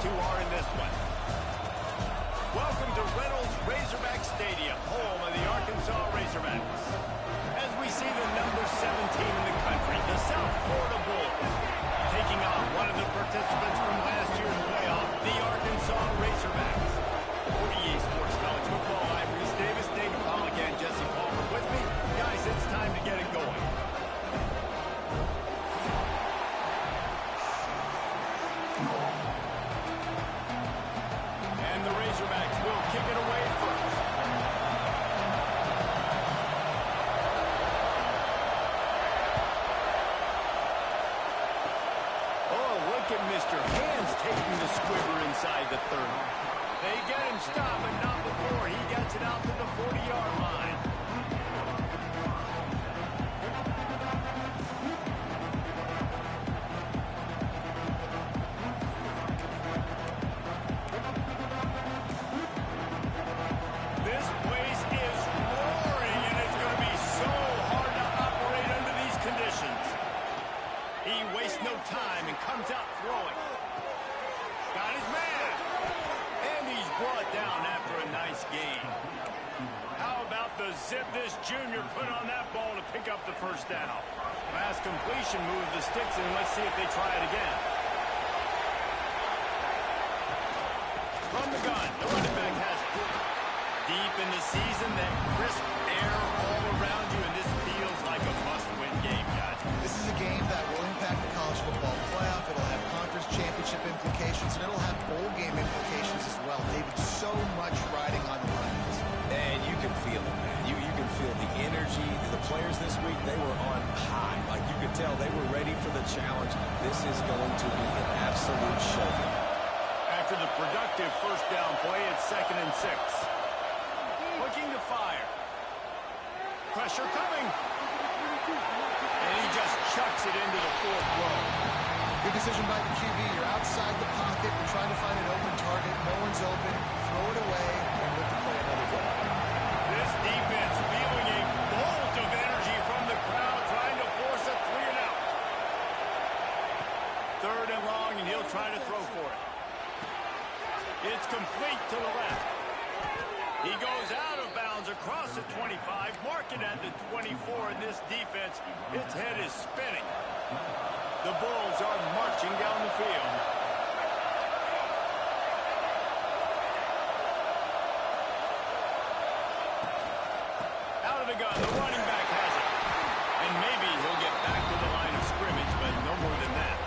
who are in this one. Welcome to Reynolds Razorback Stadium, home of the Arkansas Razorbacks. As we see the number 17 in the country, the South Florida Bulls, taking on one of the participants from last year's playoff, the Arkansas Razorbacks. For EA Sports College Football, I'm Reese Davis, David Pollock, and Jesse Palmer with me. Guys, it's time to get it going. And the Razorbacks will kick it away first. Oh, look at Mr. Hands taking the squibber inside the 30. They get him stopped, but not before he gets it out to the 40-yard line. This place is roaring, and it's going to be so hard to operate under these conditions. He wastes no time and comes out throwing. Got his man. And he's brought down after a nice gain. How about the zip this junior put on that ball to pick up the first down? Fast completion moves the sticks in. Let's see if they try it again. From the gun, the running back has it. Deep in the season, that crisp air all around you, and this feels like a must-win game, guys. This is a game that will impact the college football playoff. It'll have conference championship implications, and it'll have bowl game implications as well. David, so much riding on the line. And you can feel it, man. You can feel the energy. The players this week, they were on high. Like you could tell they were ready for the challenge. This is going to be an absolute showdown. After the productive first down play, it's 2nd and 6. Looking to fire. Pressure coming. And he just chucks it into the 4th row. Good decision by the QB. You're outside the pocket. You're trying to find an open target. No one's open. Throw it away and look to play another game. This defense feeling a bolt of energy from the crowd, trying to force a 3-and-out. 3rd and long, and he'll try to throw for it. It's complete to the left. He goes out of bounds across the 25, marking at the 24, and this defense, its head is spinning. The Bulls are marching down the field. Out of the gun, the running back has it. And maybe he'll get back to the line of scrimmage, but no more than that.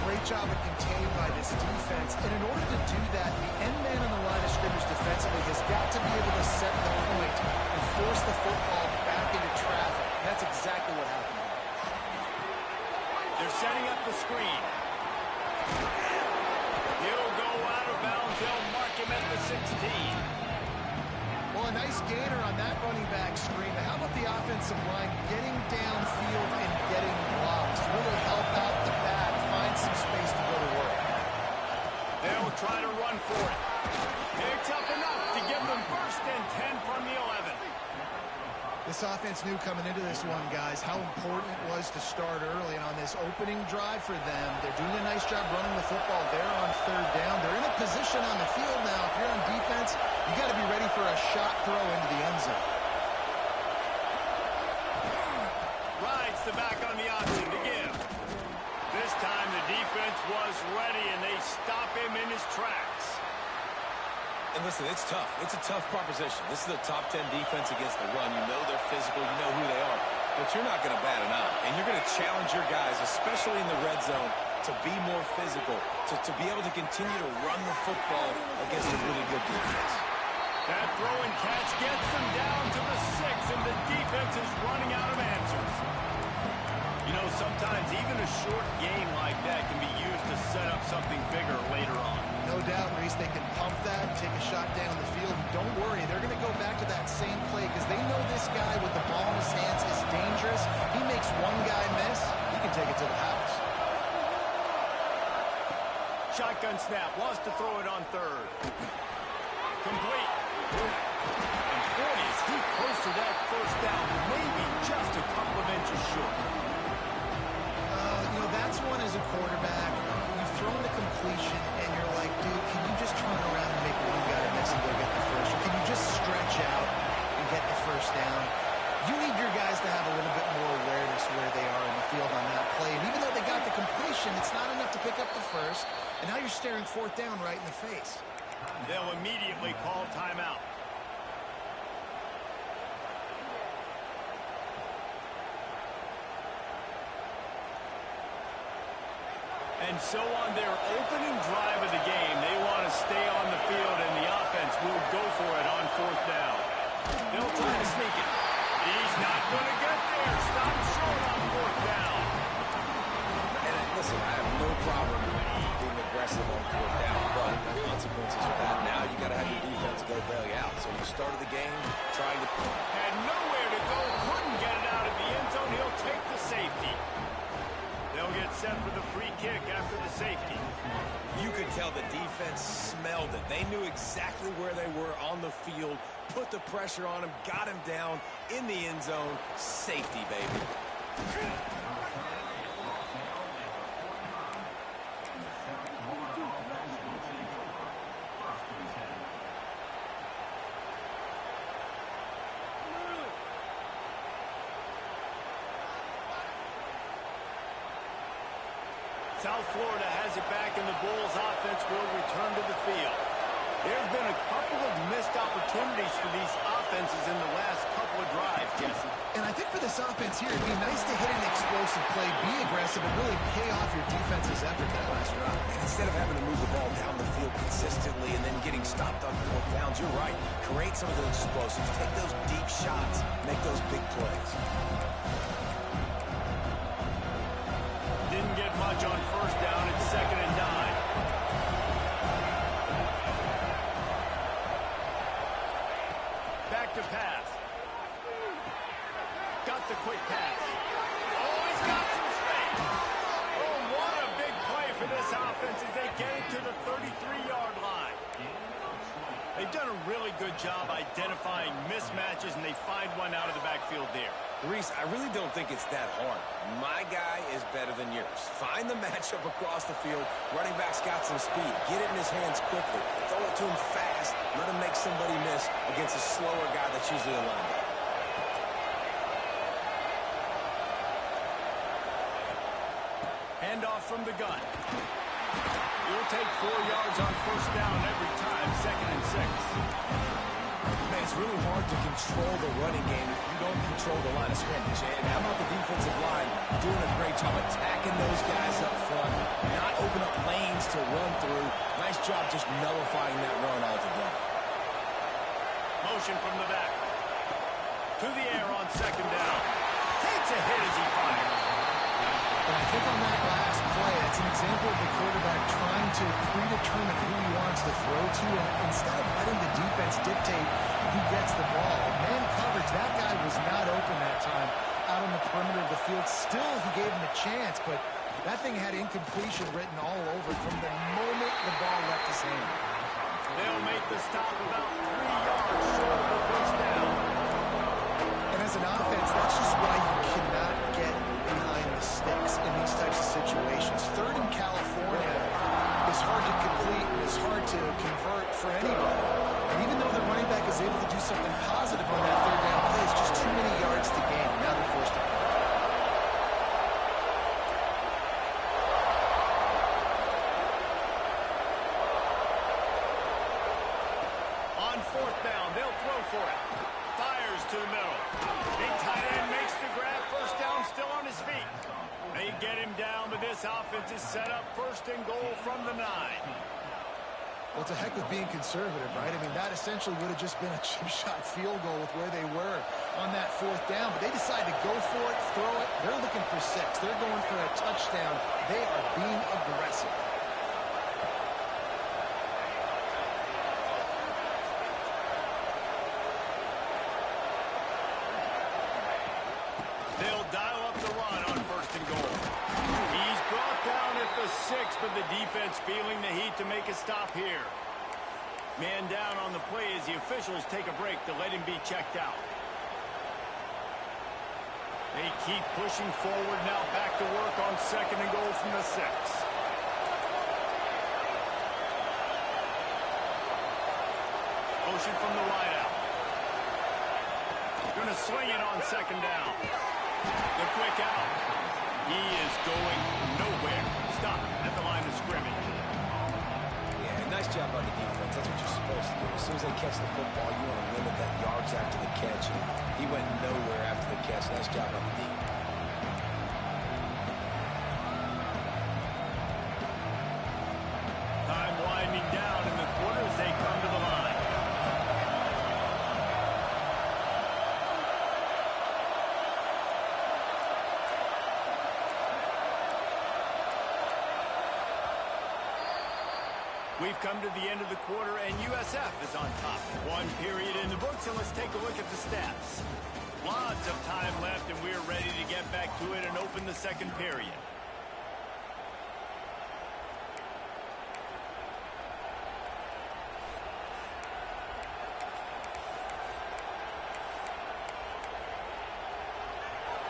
Great job of contained by this defense. And in order to do that, the end man on the line of scrimmage defensively has got to be able to set the point and force the football back into traffic. And that's exactly what happened. They're setting up the screen. He'll go out of bounds. They'll mark him at the 16. Well, a nice gainer on that running back screen. But how about the offensive line getting downfield and getting blocks to really help out the back, find some space to go to work. They'll try to run for it. Picks up enough to give them 1st and 10 from the 11. This offense knew coming into this one, guys, how important it was to start early. And on this opening drive for them, they're doing a nice job running the football. They're on 3rd down. They're in a position on the field now. If you're on defense, you got to be ready for a shot throw into the end zone. Rides the back on the option to give. This time the defense was ready, and they stop him in his tracks. And listen, it's tough. It's a tough proposition. This is a top 10 defense against the run. You know they're physical. You know who they are. But you're not going to bat an eye. And you're going to challenge your guys, especially in the red zone, to be more physical, to be able to continue to run the football against a really good defense. That throw and catch gets them down to the 6, and the defense is running out of answers. You know, sometimes even a short game like that can be used to set up something bigger later on. No doubt, Reese, they can pump that, take a shot down the field. And don't worry, they're going to go back to that same play because they know this guy with the ball in his hands is dangerous. He makes one guy miss, he can take it to the house. Shotgun snap, wants to throw it on 3rd. Complete. And boy, is he close to that 1st down. Maybe just a couple of inches short. You know, that's one as a quarterback. You've thrown the completion, first down. You need your guys to have a little bit more awareness where they are in the field on that play. And even though they got the completion, it's not enough to pick up the first. And now you're staring fourth down right in the face. They'll immediately call timeout. And so on their opening drive of the game, they want to stay on the field, and the offense will go for it on fourth down. They'll try to sneak it. He's not going to get there. Stop short on fourth down. And listen, I have no problem being aggressive on fourth down, but the consequences of that, now you got to have your defense go bail you out. So you started the game trying to... Had nowhere to go, couldn't get it out of the end zone. He'll take the safety. They'll get set for the free kick after the safety. You could tell the defense smelled it. They knew exactly where they were on the field, put the pressure on him, got him down in the end zone. Safety, baby. South Florida has it back, and the Bulls offense will return to the field. There's been a couple of missed opportunities for these offenses in the last couple of drives, Jesse. And I think for this offense here, it'd be nice to hit an explosive play, be aggressive, and really pay off your defense's effort that last drive. And instead of having to move the ball down the field consistently and then getting stopped on fourth downs, you're right. Create some of those explosives. Take those deep shots. Make those big plays. Didn't get much on first down. It's 2nd and 9. Back to pass. Got the quick pass. Oh, he's got some space. Oh, what a big play for this offense as they get it to the 33-yard line. They've done a really good job identifying mismatches, and they find one out of the backfield there. Reese, I really don't think it's that hard. My guy is better than yours. Find the matchup across the field. Running back's got some speed. Get it in his hands quickly. Throw it to him fast. Let him make somebody miss against a slower guy that's usually a linebacker. Handoff from the gun. He'll take 4 yards on first down every time, 2nd and 6. Man, it's really hard to control the running game if you don't control the line of scrimmage. And how about the defensive line doing a great job attacking those guys up front, not open up lanes to run through. Nice job just nullifying that run altogether. Motion from the back. To the air on 2nd down. Takes a hit as he fires. And I think on that last play, it's an example of the quarterback trying to predetermine who he wants to throw to, and instead of letting the defense dictate who gets the ball. Man coverage, that guy was not open that time out on the perimeter of the field. Still, he gave him a chance, but that thing had incompletion written all over from the moment the ball left his hand. They'll make the stop about 3 yards short of the first down. And as an offense, that's just why you cannot get behind the sticks in these types of situations. 3rd in California is hard to complete and is hard to convert for anybody. And even though the running back is able to do something positive on that 3rd down play, it's just too many yards to gain. Now they're forced to punt. On 4th down, they'll throw for it. Fires to the middle. Big tight end makes the grab. First down, still on his feet. They get him down, but this offense is set up 1st and goal from the 9. Well, it's a heck of being conservative, right? I mean, that essentially would have just been a chip shot field goal with where they were on that 4th down. But they decide to go for it, throw it. They're looking for 6. They're going for a touchdown. They are being aggressive. They'll dial up the run on 1st and goal. He's brought down at the 6, but the defense feeling the heat to make a stop here. Man down on the play as the officials take a break to let him be checked out. They keep pushing forward now, back to work on 2nd and goal from the 6. Motion from the wideout. Going to swing it on second down. The quick out. He is going nowhere. Stop at the line of scrimmage. Yeah, nice job on the defense. That's what you're supposed to do. As soon as they catch the football, you want to limit that yards after the catch. And he went nowhere after the catch. Nice job on the D. Time winding down in the quarter as they come to the line. We've come to the end of the quarter, and USF is on top. One period in the books, and let's take a look at the stats. Lots of time left, and we're ready to get back to it and open the second period.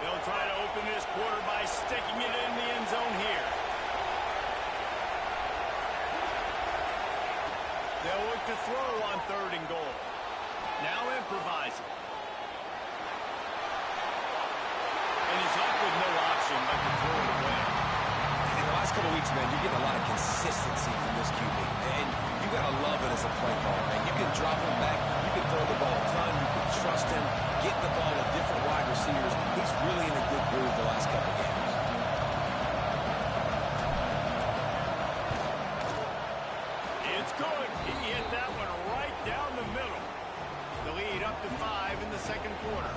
They'll try to open this quarter by sticking it in the end zone here. They'll look to throw on 3rd and goal. Now improvising. And he's left with no option but to throw it away. In the last couple weeks, man, you're getting a lot of consistency from this QB. And you got to love it as a play caller, man. You can drop him back. You can throw the ball a ton. You can trust him. Get the ball to different wide receivers. He's really in a good groove the last couple games. It's good. He hit that one right down the middle. The lead up to 5 in the second quarter.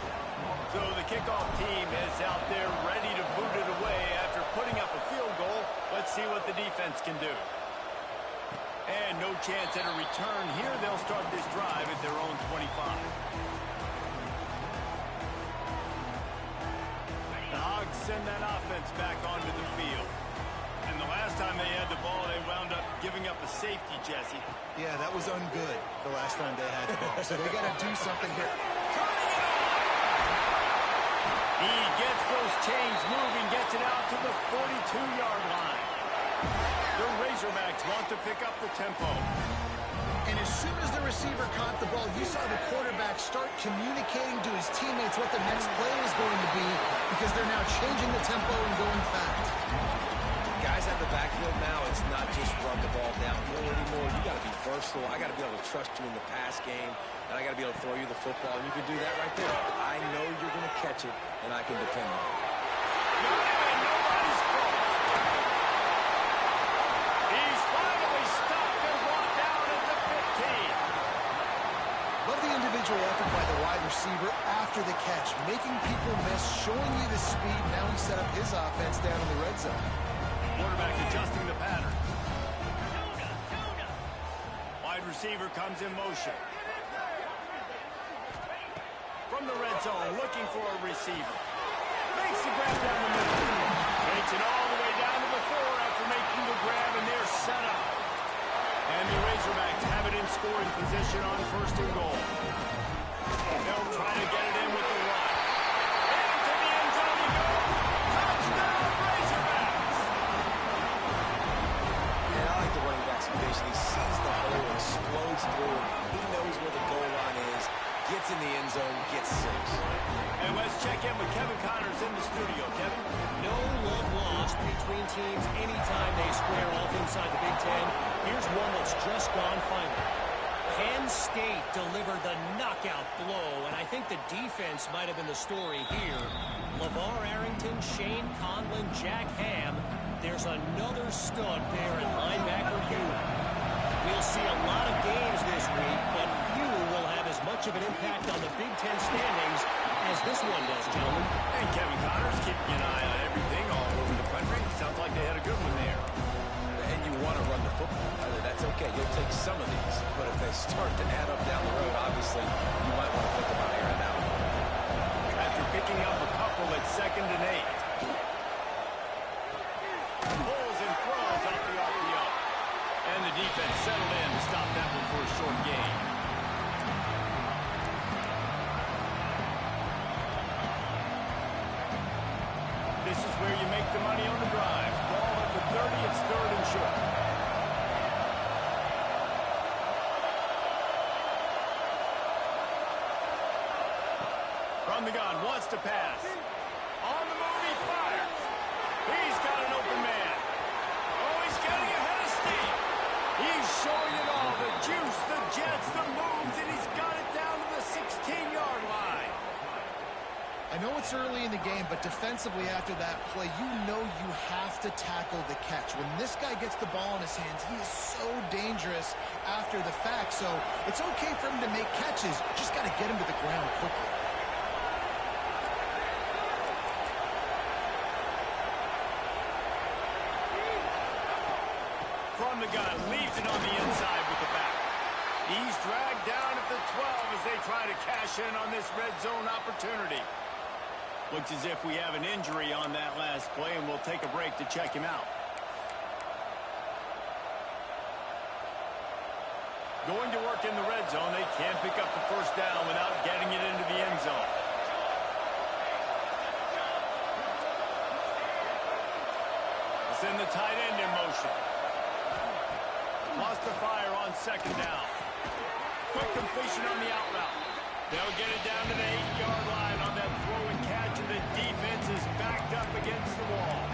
So the kickoff team is out there ready to boot it away after putting up a field goal. Let's see what the defense can do. And no chance at a return here. They'll start this drive at their own 25. The Hogs send that offense back onto the field. And the last time they had the ball, they wound up giving up a safety, Jesse. Yeah, that was ungood the last time they had the ball. So they got to do something here. He gets those chains moving, gets it out to the 42-yard line. The Razorbacks want to pick up the tempo. And as soon as the receiver caught the ball, you saw the quarterback start communicating to his teammates what the next play is going to be because they're now changing the tempo and going fast. Guys at the backfield now, it's not just run the ball downfield anymore. You got to be versatile. I got to be able to trust you in the pass game, and I got to be able to throw you the football, and you can do that right there. I know you're going to catch it, and I can depend on it. Nobody's close. He's finally stopped and brought down at the 15. Love the individual effort by the wide receiver after the catch, making people miss, showing you the speed. Now he set up his offense down in the red zone. Quarterback adjusting the pattern. Wide receiver comes in motion. From the red zone, looking for a receiver. Makes the grab down the middle. Takes it all the way down to the 4 after making the grab, and they're set up. And the Razorbacks have it in scoring position on 1st and goal. They'll try to get it in with the run. Into the end zone he goes. Touchdown, Razorbacks! And I like the running back's vision. He sees the hole, explodes through it. He knows where the goal line is. Gets in the end zone, gets 6. And let's check in with Kevin Connors in the studio. Kevin? No love lost between teams anytime they square off inside the Big Ten. Here's one that's just gone final. Penn State delivered the knockout blow, and I think the defense might have been the story here. LeVar Arrington, Shane Conlon, Jack Ham. There's another stud there at linebacker Ewing. We'll see a lot of games this week, but few will have as much of an impact on the Big Ten standings as this one does, gentlemen. And Kevin Connors keeping an eye on everything all over the country. Sounds like they had a good one there. And you want to run the football. That's okay. You'll take some of these. But if they start to add up down the road, obviously, you might want to think about airing out. After picking up a couple at 2nd and 8. Pulls and throws off the RPO. And the defense settled in to stop that one for a short gain. This is where you make the money on the drive. Ball at the 30, it's 3rd and short. From the gun, wants to pass. On the move, he fires. He's got an open man. Oh, he's getting ahead of steam. He's showing it all, the juice, the jets, the moves, and he's got it down to the 16-yard line. I know it's early in the game, but defensively after that play, you know you have to tackle the catch. When this guy gets the ball in his hands, he is so dangerous after the fact. So it's okay for him to make catches. You just got to get him to the ground quickly. From the gun, leaves it on the inside with the back. He's dragged down at the 12 as they try to cash in on this red zone opportunity. Looks as if we have an injury on that last play, and we'll take a break to check him out. Going to work in the red zone. They can't pick up the first down without getting it into the end zone. Let's send the tight end in motion. Lost the fire on second down. Quick completion on the out route. They'll get it down to the 8-yard line on that throw and catch, and the defense is backed up against the wall.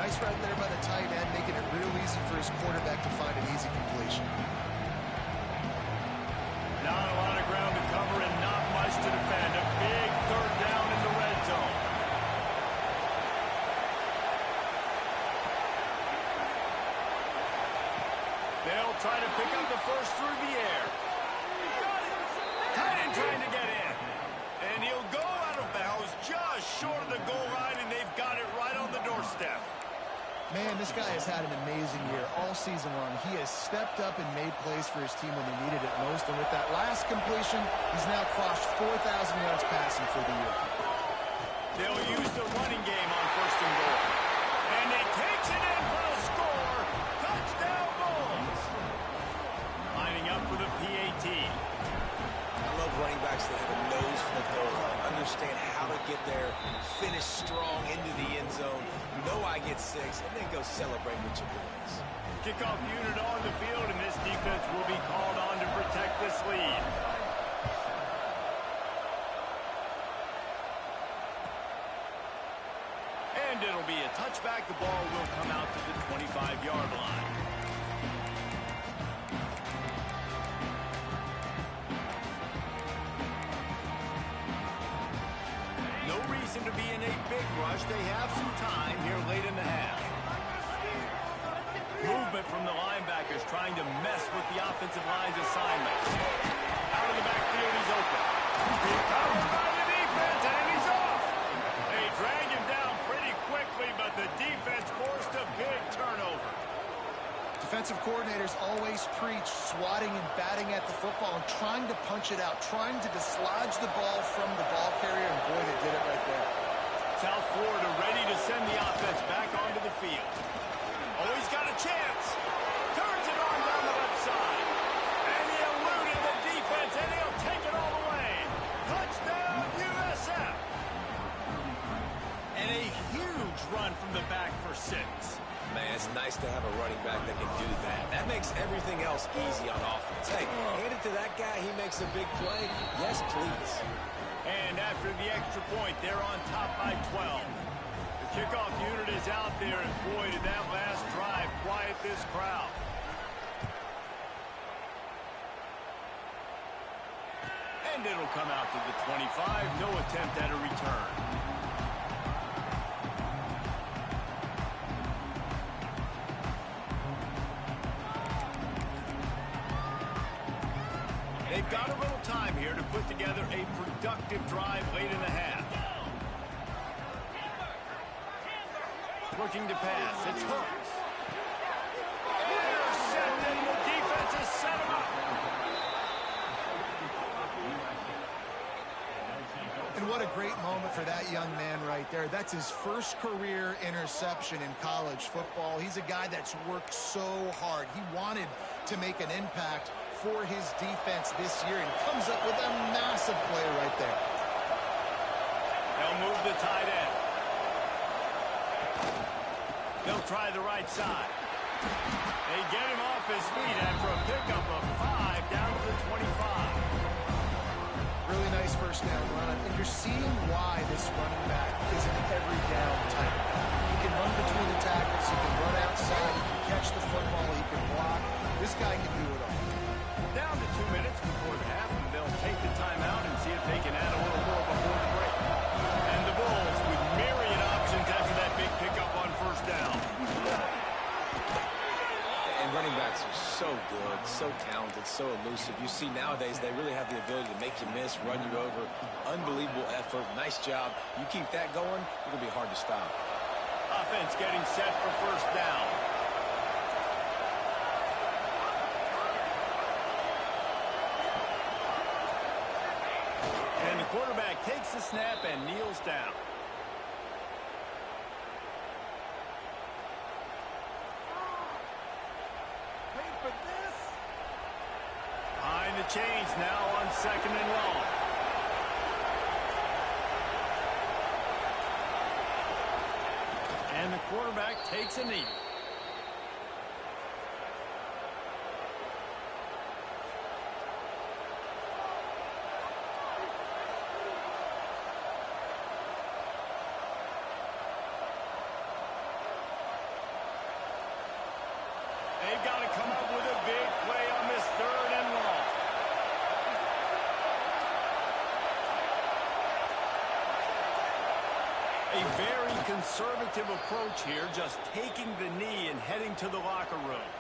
Nice route there by the tight end, making it real easy for his quarterback to find an easy completion. Not a lot of ground to cover and not much to defend. A big third down in the red zone. They'll try to pick up the first through the air. Tight end trying to get in. And he'll go out of bounds just short of the goal line, and they've got it right on the doorstep. Man, this guy has had an amazing year all season long. He has stepped up and made plays for his team when they needed it most. And with that last completion, he's now crossed 4,000 yards passing for the year. They'll use the running game on first and goal. And he takes it in for the score. Touchdown Bulls. Lining up for the PAT. I love running backs that have a nose for the goal line, understand how to get there, finish strong into the end zone, know I get 6, and then go celebrate with your boys. Kickoff unit on the field, and this defense will be called on to protect this lead. And it'll be a touchback. The ball will come out to the 25-yard line. No reason to be in a big rush. They have some time here late in the half. Movement from the linebackers trying to mess with the offensive line's assignment. Out of the backfield, he's open. He's covered by the defense, and he's off. They drag him down pretty quickly, but the defense forced a big turnover. Defensive coordinators always preach swatting and batting at the football and trying to punch it out, trying to dislodge the ball from the ball carrier, and boy, they did it right there. South Florida ready to send the offense back onto the field. Oh, he's got a chance. Turns it on down the left side. And he eluded the defense, and he'll take it all the way. Touchdown, USF. And a huge run from the back for 6. Man, it's nice to have a running back that can do that. That makes everything else easy on offense. Hey, hand it to that guy, he makes a big play. Yes, please. And after the extra point, they're on top by 12. The kickoff unit is out there, and boy, did that last drive quiet this crowd. And it'll come out to the 25. No attempt at a return. They've got a little time here to put together a productive drive late in the half. Looking to pass. It's Hooks. Intercepted. The defense has set him up. And what a great moment for that young man right there. That's his first career interception in college football. He's a guy that's worked so hard. He wanted to make an impact for his defense this year and comes up with a massive play right there. They'll move the tight end. They'll try the right side. They get him off his feet after a pickup of 5 down to the 25. Really nice first down run. this running back is an every down type. He can run between the tackles, he can run outside, he can catch the football, he can block. This guy can do it all. Down to 2 minutes before the half, and they'll take the timeout and see if they can add a little more before the break. And the Bulls with myriad options after that big pickup on first down. And running backs are so good, so talented, so elusive. You see nowadays they really have the ability to make you miss, run you over. Unbelievable effort. Nice job. You keep that going, it'll be hard to stop. Offense getting set for first down. And the quarterback takes the snap and kneels down. Behind the chains now on 2nd and long. And the quarterback takes a knee. They've got to come up with a big play on this 3rd and long. A very conservative approach here, just taking the knee and heading to the locker room.